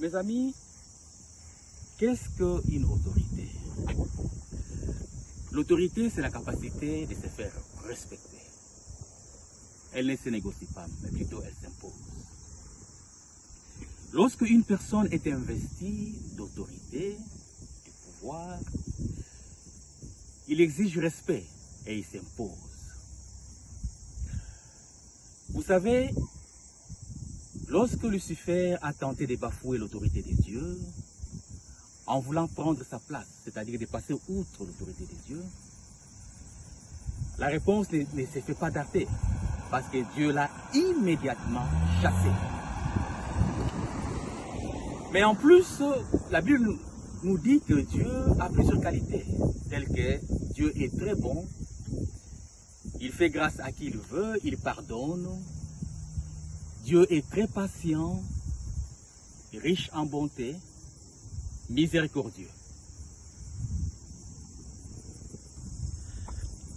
Mes amis, qu'est-ce qu'une autorité? L'autorité, c'est la capacité de se faire respecter. Elle ne se négocie pas, mais plutôt elle s'impose. Lorsque une personne est investie d'autorité, de pouvoir, il exige respect et il s'impose. Vous savez, lorsque Lucifer a tenté de bafouer l'autorité de Dieu, en voulant prendre sa place, c'est-à-dire de passer outre l'autorité de Dieu, la réponse ne se fait pas darder, parce que Dieu l'a immédiatement chassé. Mais en plus, la Bible nous dit que Dieu a plusieurs qualités, telles que Dieu est très bon, il fait grâce à qui il veut, il pardonne, Dieu est très patient, riche en bonté, miséricordieux.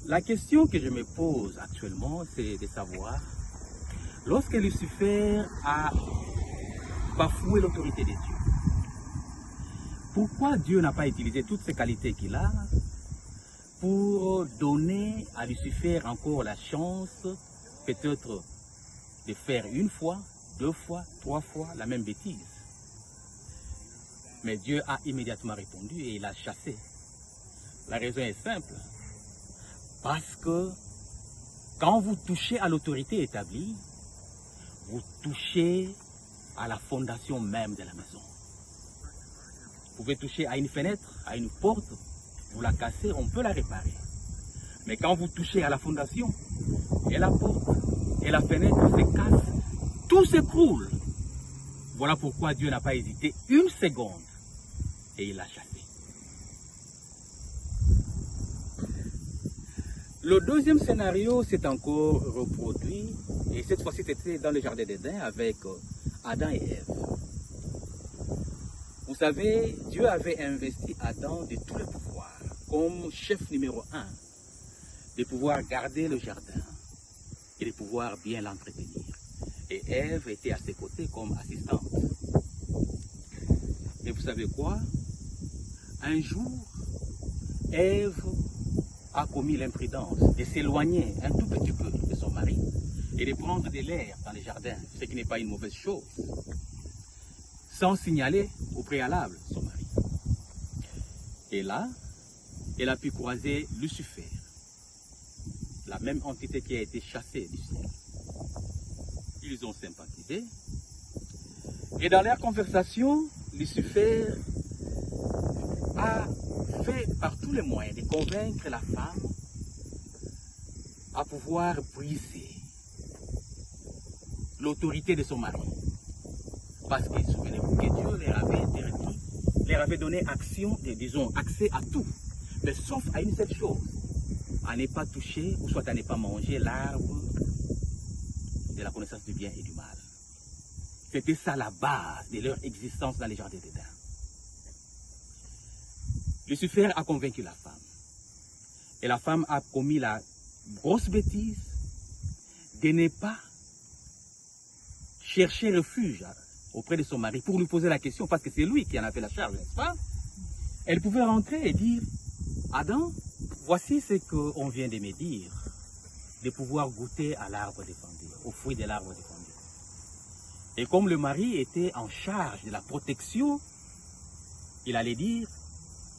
La question que je me pose actuellement, c'est de savoir, lorsque Lucifer a bafoué l'autorité de Dieu, pourquoi Dieu n'a pas utilisé toutes ces qualités qu'il a pour donner à Lucifer encore la chance, peut-être, de faire une fois, deux fois, trois fois la même bêtise? Mais Dieu a immédiatement répondu et il l'a chassé. La raison est simple. Parce que quand vous touchez à l'autorité établie, vous touchez à la fondation même de la maison. Vous pouvez toucher à une fenêtre, à une porte, vous la cassez, on peut la réparer. Mais quand vous touchez à la fondation, et la porte, et la fenêtre se cassent, tout s'écroule. Voilà pourquoi Dieu n'a pas hésité une seconde et il l'a chassé. Le deuxième scénario s'est encore reproduit, et cette fois-ci c'était dans le jardin d'Éden avec Adam et Ève. Vous savez, Dieu avait investi Adam de tous les pouvoirs, comme chef numéro 1, de pouvoir garder le jardin et de pouvoir bien l'entretenir. Et Ève était à ses côtés comme assistante. Et vous savez quoi? Un jour, Ève a commis l'imprudence de s'éloigner un tout petit peu de son mari et de prendre de l'air dans les jardins, ce qui n'est pas une mauvaise chose, sans signaler au préalable son mari. Et là, elle a pu croiser Lucifer, la même entité qui a été chassée du ciel. Ils ont sympathisé. Et dans leur conversation, Lucifer a fait par tous les moyens de convaincre la femme à pouvoir briser l'autorité de son mari. Parce que souvenez-vous que Dieu leur avait interdit, leur avait donné accès à tout, mais sauf à une seule chose, à ne pas toucher ou soit à ne pas manger l'arbre de la connaissance du bien et du mal. C'était ça la base de leur existence dans les jardins d'Éden. Lucifer a convaincu la femme. Et la femme a commis la grosse bêtise de ne pas chercher refuge auprès de son mari pour lui poser la question, parce que c'est lui qui en avait la charge, n'est-ce pas? Elle pouvait rentrer et dire, Adam, voici ce qu'on vient de me dire, de pouvoir goûter à l'arbre défendu, au fruit de l'arbre défendu. Et comme le mari était en charge de la protection, il allait dire,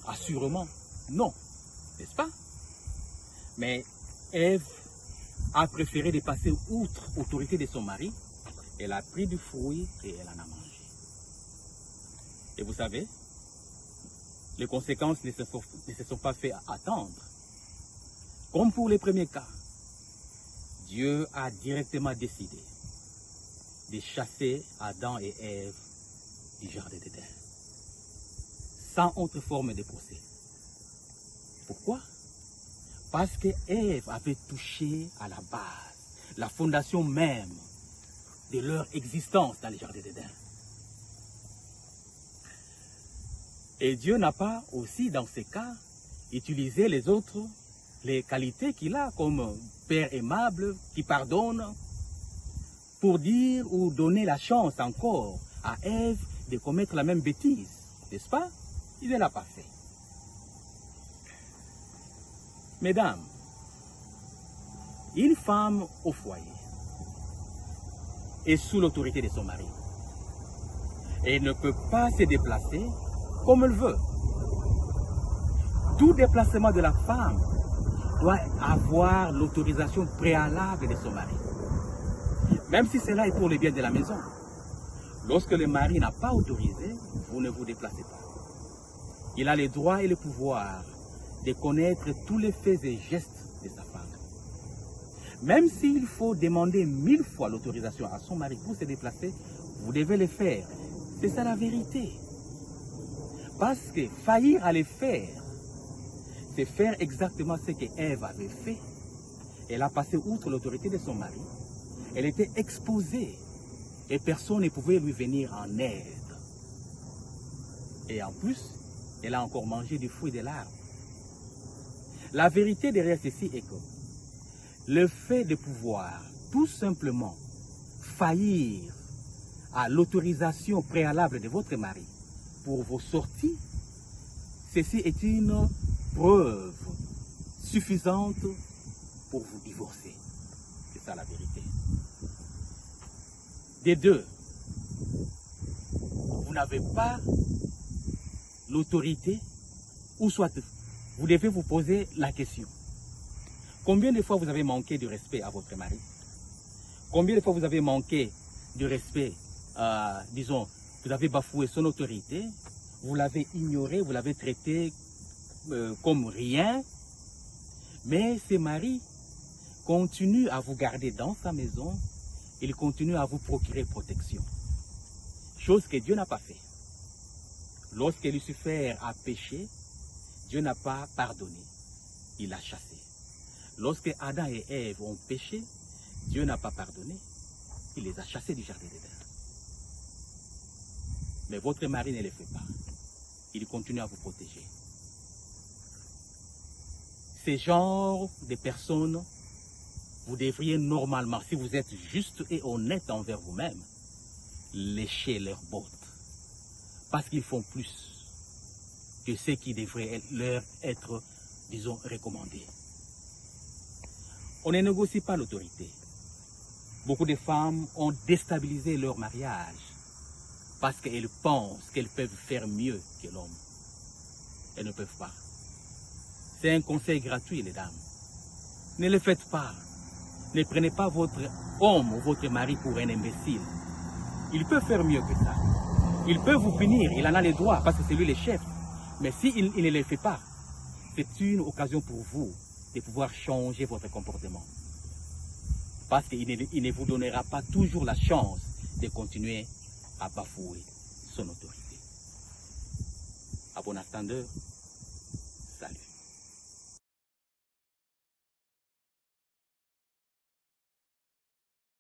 assurément, non, n'est-ce pas? Mais Ève a préféré de passer outre l'autorité de son mari. Elle a pris du fruit et elle en a mangé. Et vous savez, les conséquences ne se sont pas fait attendre. Comme pour les premiers cas, Dieu a directement décidé de chasser Adam et Ève du jardin d'Éden, sans autre forme de procès. Pourquoi? Parce que Ève avait touché à la base, la fondation même de leur existence dans le jardin d'Éden. Et Dieu n'a pas aussi, dans ces cas, utilisé les qualités qu'il a comme Père aimable, qui pardonne, pour dire ou donner la chance encore à Ève de commettre la même bêtise, n'est-ce pas? Il ne l'a pas fait. Mesdames, une femme au foyer est sous l'autorité de son mari. Et ne peut pas se déplacer comme elle veut. Tout déplacement de la femme doit avoir l'autorisation préalable de son mari. Même si cela est pour le bien de la maison. Lorsque le mari n'a pas autorisé, vous ne vous déplacez pas. Il a le droit et le pouvoir de connaître tous les faits et gestes de sa femme. Même s'il faut demander 1000 fois l'autorisation à son mari pour se déplacer, vous devez le faire. C'est ça la vérité. Parce que faillir à le faire, c'est faire exactement ce que Ève avait fait. Elle a passé outre l'autorité de son mari. Elle était exposée et personne ne pouvait lui venir en aide. Et en plus, elle a encore mangé du fruit de l'arbre. La vérité derrière ceci est que le fait de pouvoir tout simplement faillir à l'autorisation préalable de votre mari pour vos sorties, ceci est une preuve suffisante pour vous divorcer. C'est ça la vérité. Des deux, vous n'avez pas l'autorité, ou soit vous devez vous poser la question. Combien de fois vous avez manqué de respect à votre mari? Combien de fois vous avez manqué de respect, disons, vous avez bafoué son autorité, vous l'avez ignoré, vous l'avez traité comme rien, mais ce mari continue à vous garder dans sa maison, il continue à vous procurer protection. Chose que Dieu n'a pas fait. Lorsque Lucifer a péché, Dieu n'a pas pardonné, il a chassé. Lorsque Adam et Ève ont péché, Dieu n'a pas pardonné, il les a chassés du jardin d'Éden. Mais votre mari ne le fait pas, il continue à vous protéger. Ces genres de personnes, vous devriez normalement, si vous êtes juste et honnête envers vous-même, lécher leurs bottes. Parce qu'ils font plus que ce qui devrait leur être, disons, recommandé. On ne négocie pas l'autorité. Beaucoup de femmes ont déstabilisé leur mariage parce qu'elles pensent qu'elles peuvent faire mieux que l'homme. Elles ne peuvent pas. C'est un conseil gratuit, les dames. Ne le faites pas. Ne prenez pas votre homme ou votre mari pour un imbécile. Il peut faire mieux que ça. Il peut vous punir, il en a les droits parce que c'est lui le chef. Mais s'il ne le fait pas, c'est une occasion pour vous de pouvoir changer votre comportement. Parce qu'il ne vous donnera pas toujours la chance de continuer à bafouer son autorité. À bon entendeur.